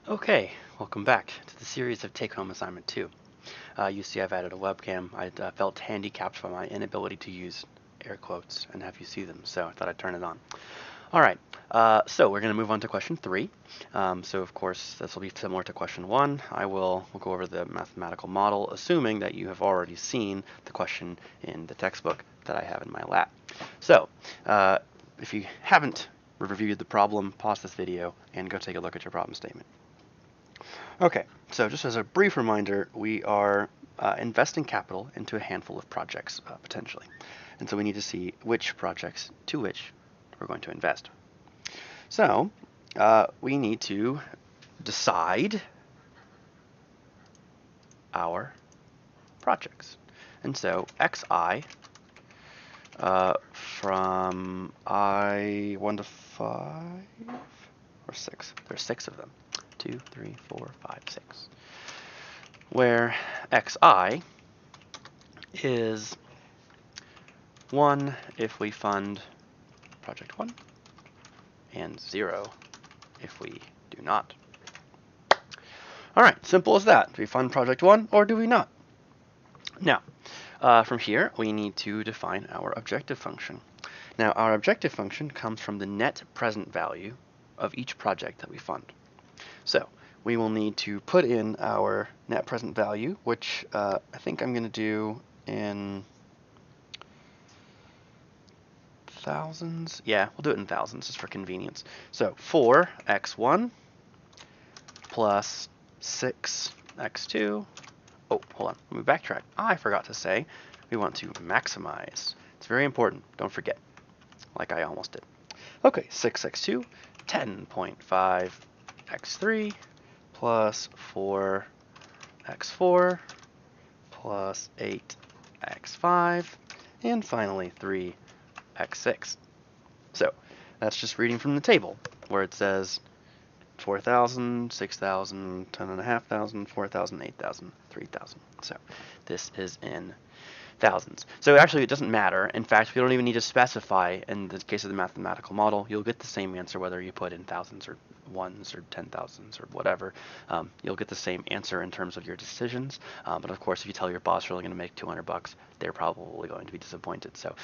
Okay, welcome back to the series of Take-Home Assignment 2. You see I've added a webcam. I felt handicapped by my inability to use air quotes and have you see them, so I thought I'd turn it on. All right, so we're going to move on to question 3. So of course this will be similar to question 1. We'll go over the mathematical model, assuming that you have already seen the question in the textbook that I have in my lap. So if you haven't reviewed the problem, pause this video and go take a look at your problem statement. Okay, so just as a brief reminder, we are investing capital into a handful of projects, potentially. And so we need to see which projects to which we're going to invest. So we need to decide our projects. And so xi from I1 to 5 or 6. There's 6 of them. 2, 3, 4, 5, 6. Where xi is 1 if we fund project 1 and 0 if we do not. All right, simple as that. Do we fund project 1 or do we not? Now, from here, we need to define our objective function. Now, our objective function comes from the net present value of each project that we fund. So we will need to put in our net present value, which I think I'm going to do in thousands. Yeah, we'll do it in thousands just for convenience. So 4x1 plus 6x2. Oh, hold on. Let me backtrack. I forgot to say we want to maximize. It's very important. Don't forget, like I almost did. Okay, 6x2, 10.5 x3 plus 4x4 plus 8x5, and finally 3x6. So that's just reading from the table where it says 4,000, 6,000, 10,500, 4,000, 8,000, 3,000. So this is in thousands. So actually it doesn't matter. In fact, we don't even need to specify in the case of the mathematical model. You'll get the same answer whether you put in thousands or ones or 10,000s or whatever. You'll get the same answer in terms of your decisions. But of course, if you tell your boss you're only going to make $200, they're probably going to be disappointed. So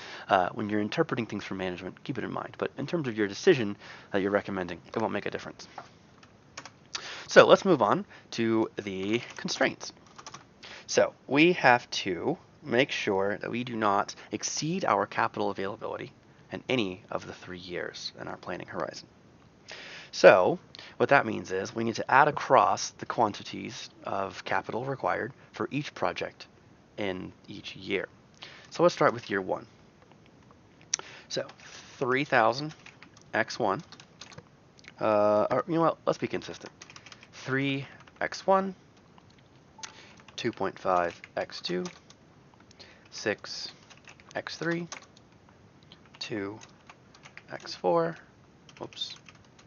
when you're interpreting things for management, keep it in mind. But in terms of your decision that you're recommending, it won't make a difference. So let's move on to the constraints. So we have to make sure that we do not exceed our capital availability in any of the 3 years in our planning horizon. So what that means is we need to add across the quantities of capital required for each project in each year. So let's start with year 1. So 3,000 x1, or you know what, let's be consistent. 3x1, 2.5 x2, 6 x3, 2 x4, oops,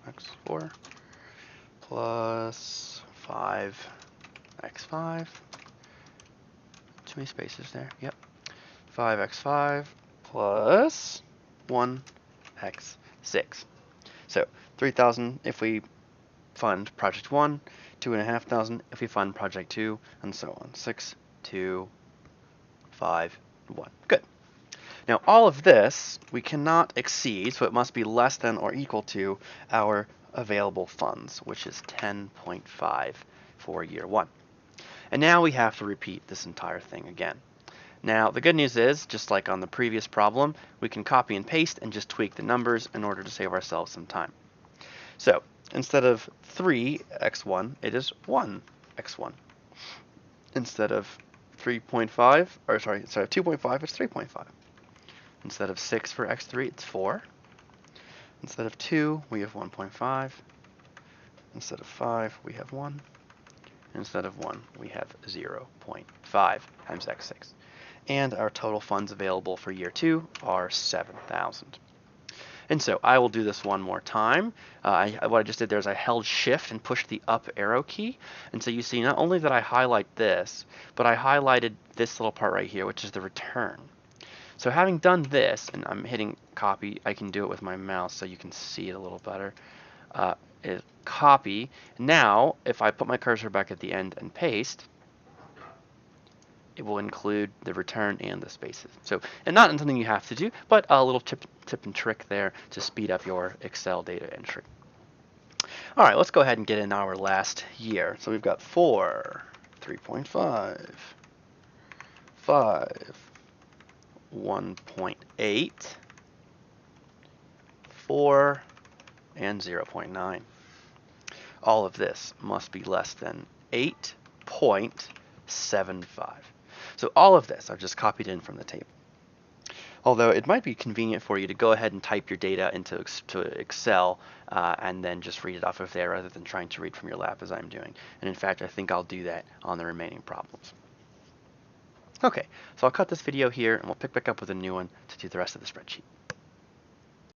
x4, plus 5 x5, too many spaces there, yep, 5x5 plus 1 x6. So 3,000 if we fund project 1, 2,500 if we fund project 2, and so on. 6, 2, 5, 1. Good. Now all of this we cannot exceed, so it must be less than or equal to our available funds, which is 10.5 for year 1. And now we have to repeat this entire thing again. Now the good news is, just like on the previous problem, we can copy and paste and just tweak the numbers in order to save ourselves some time. So instead of 3x1, it is 1x1. Instead of 3.5, or sorry, instead of 2.5, it's 3.5. Instead of 6 for x3, it's 4. Instead of 2, we have 1.5. Instead of 5, we have 1. Instead of 1, we have 0.5 times x6. And our total funds available for year 2 are 7,000. And so I will do this one more time. What I just did there is I held shift and pushed the up arrow key. And so you see not only did I highlight this, but I highlighted this little part right here, which is the return. So having done this, and I'm hitting copy, I can do it with my mouse so you can see it a little better. is copy. Now, if I put my cursor back at the end and paste, it will include the return and the spaces. So, and not something you have to do, but a little tip and trick there to speed up your Excel data entry. All right, let's go ahead and get in our last year. So we've got 4, 3.5, 5, 1.8, 4, and 0.9. All of this must be less than 8.75. So all of this I've just copied in from the table. Although it might be convenient for you to go ahead and type your data into Excel and then just read it off of there rather than trying to read from your lap as I'm doing. And in fact, I think I'll do that on the remaining problems. Okay, so I'll cut this video here and we'll pick back up with a new one to do the rest of the spreadsheet.